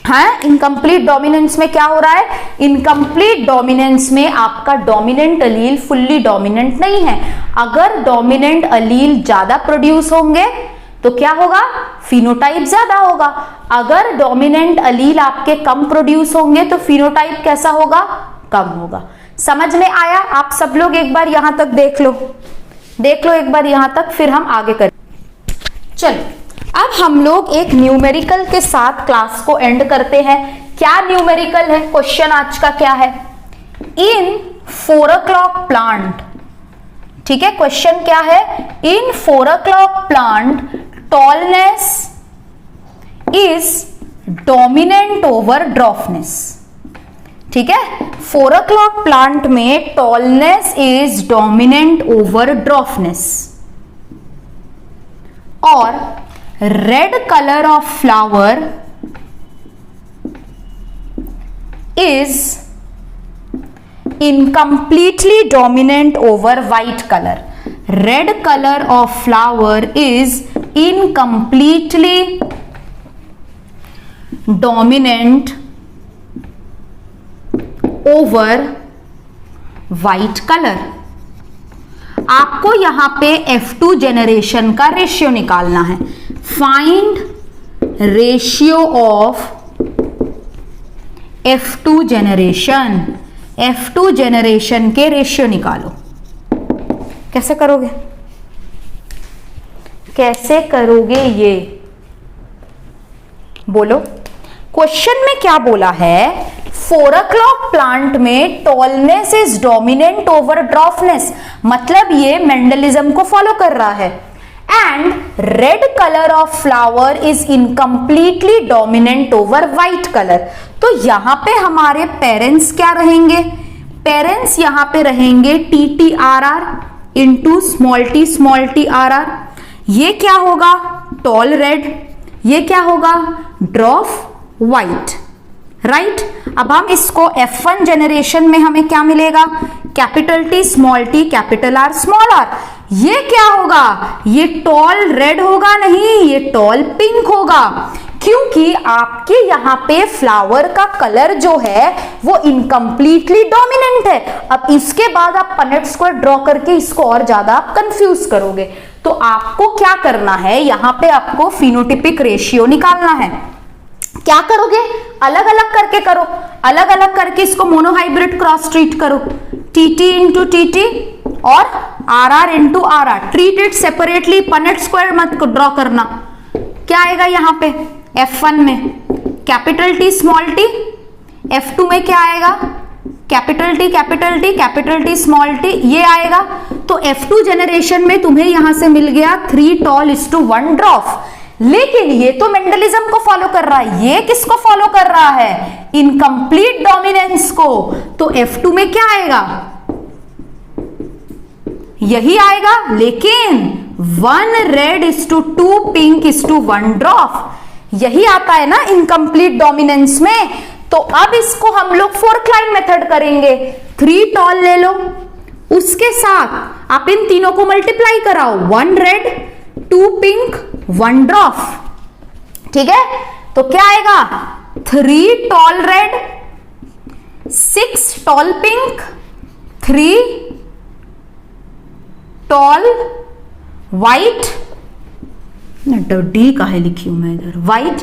A: हाँ, इनकम्प्लीट डोमिनेंस में क्या हो रहा है? इनकम्प्लीट डोमिनेंस में आपका डोमिनेंट अलील फुल्ली डोमिनेंट नहीं है। अगर डोमिनेंट अलील ज्यादा प्रोड्यूस होंगे तो क्या होगा? फिनोटाइप ज्यादा होगा। अगर डोमिनेंट अलील आपके कम प्रोड्यूस होंगे तो फिनोटाइप कैसा होगा? कम होगा। समझ में आया? आप सब लोग एक बार यहां तक देख लो एक बार यहां तक, फिर हम आगे करें। चलो, अब हम लोग एक न्यूमेरिकल के साथ क्लास को एंड करते हैं। क्या न्यूमेरिकल है? क्वेश्चन आज का क्या है? इन 4 o'clock प्लांट, ठीक है, क्वेश्चन क्या है? In 4 o'clock plant tallness is dominant over dwarfness. ठीक है, 4 o'clock प्लांट में tallness is dominant over dwarfness, और red colour of flower is incompletely dominant over white colour. Red colour of flower is incompletely dominant over white colour. आपको यहां पे F2 generation का ratio निकालना है। Find ratio of F2 generation. F2 generation के ratio निकालो। कैसे करोगे? कैसे करोगे ये बोलो। क्वेश्चन में क्या बोला है? 4 o'clock प्लांट में टॉलनेस इज डोमिनेंट ओवर ड्रॉफनेस, मतलब ये मेंडलिज्म को फॉलो कर रहा है। And red colour of flower is incompletely dominant over white colour. तो यहां पे हमारे पेरेंट्स क्या रहेंगे? पेरेंट्स यहां पे रहेंगे TTRR into small T RR। ये क्या होगा? Tall red. ये क्या होगा? Dwarf white, right. अब हम इसको F1 जनरेशन में हमें क्या मिलेगा? Capital T small T capital R small r। ये क्या होगा? ये टॉल रेड होगा नहीं, ये टॉल पिंक होगा, क्योंकि आपके यहां पे फ्लावर का कलर जो है वो इनकम्प्लीटली डोमिनेंट है। अब इसके बाद आप पनेट स्क्वायर ड्रॉ करके इसको और ज्यादा आप कंफ्यूज करोगे। तो आपको क्या करना है? यहां पे आपको फिनोटिपिक रेशियो निकालना है। क्या करोगे? अलग अलग करके करो। अलग अलग करके इसको मोनोहाइब्रिड क्रॉस ट्रीट करो। TT इंटू TT और RR into RR। Treat it separately, Punnett square मत ड्रॉ करना। क्या आएगा यहां पे? F1 में capital T small T, F2 में क्या आएगा? Capital T capital T capital T small T, ये आएगा। तो F2 जनरेशन में तुम्हें यहां से मिल गया 3 टॉल इज टू 1 ड्रॉफ। लेकिन ये तो मेंडलिज्म को फॉलो कर रहा है, ये किसको फॉलो कर रहा है? इनकम्प्लीट डोमिनेंस को। तो F2 में क्या आएगा? यही आएगा, लेकिन 1 red is to 2 pink is to 1 ड्रॉप। यही आता है ना इनकम्प्लीट डोमिनेंस में। तो अब इसको हम लोग फोर्थ लाइन मेथड करेंगे। 3 टॉल ले लो, उसके साथ आप इन तीनों को मल्टीप्लाई कराओ। 1 रेड 2 पिंक 1 ड्रॉप। ठीक है, तो क्या आएगा? 3 tall red 6 tall pink 3 tall white. D काहे लिखी हूं मैं इधर? व्हाइट।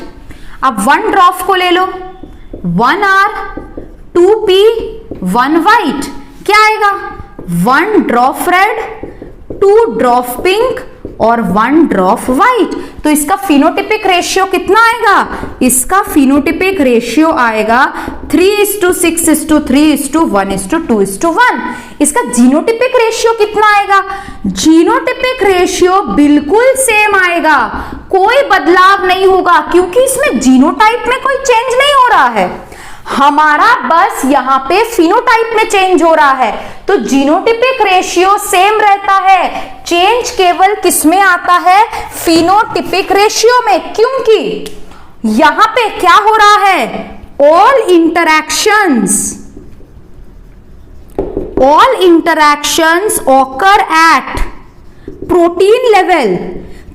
A: अब 1 ड्रॉप को ले लो। 1 R 2 P 1 व्हाइट। क्या आएगा? 1 ड्रॉप रेड 2 ड्रॉप पिंक और 1 ड्रॉप व्हाइट। तो इसका फिनोटिपिक रेशियो कितना आएगा? इसका फिनोटिपिक रेशियो आएगा 3:6:3:1:2:1। इसका जीनोटिपिक रेशियो कितना आएगा? जीनोटिपिक रेशियो बिल्कुल सेम आएगा, कोई बदलाव नहीं होगा, क्योंकि इसमें जीनोटाइप में कोई चेंज नहीं हो रहा है, हमारा बस यहां पे फिनोटाइप में चेंज हो रहा है। तो जीनोटिपिक रेशियो सेम रहता है, चेंज केवल किसमें आता है? फिनोटिपिक रेशियो में, क्योंकि यहां पे क्या हो रहा है? All interactions occur eight protein level.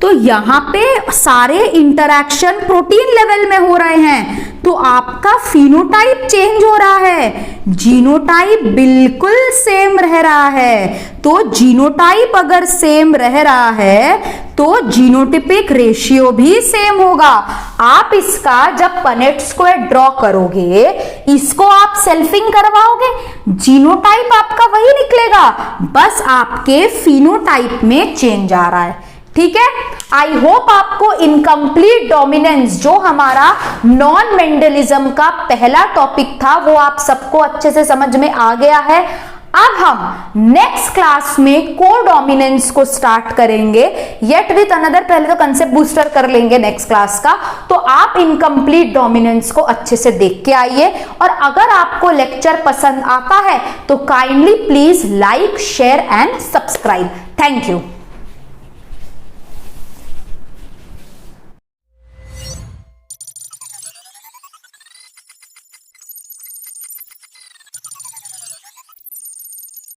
A: तो यहां पे सारे इंटरैक्शन प्रोटीन लेवल में हो रहे हैं, तो आपका फिनोटाइप चेंज हो रहा है, जीनोटाइप बिल्कुल सेम रह रहा है। तो जीनोटाइप अगर सेम रह रहा है तो जीनोटिपिक रेशियो भी सेम होगा। आप इसका जब पनेट स्क्वायर ड्रॉ करोगे, इसको आप सेल्फिंग करवाओगे, जीनोटाइप आपका वही निकलेगा, बस आपके फिनोटाइप में चेंज आ रहा है। ठीक है, आई होप आपको इनकम्प्लीट डोमिनेंस जो हमारा नॉन मेंडलिज्म का पहला टॉपिक था वो आप सबको अच्छे से समझ में आ गया है। अब हम नेक्स्ट क्लास में कोडोमिनेंस को स्टार्ट करेंगे, येट विथ अनदर, पहले तो कंसेप्ट बूस्टर कर लेंगे नेक्स्ट क्लास का। तो आप इनकम्प्लीट डोमिनेंस को अच्छे से देख के आइए, और अगर आपको लेक्चर पसंद आता है तो kindly please like, share and subscribe. Thank you.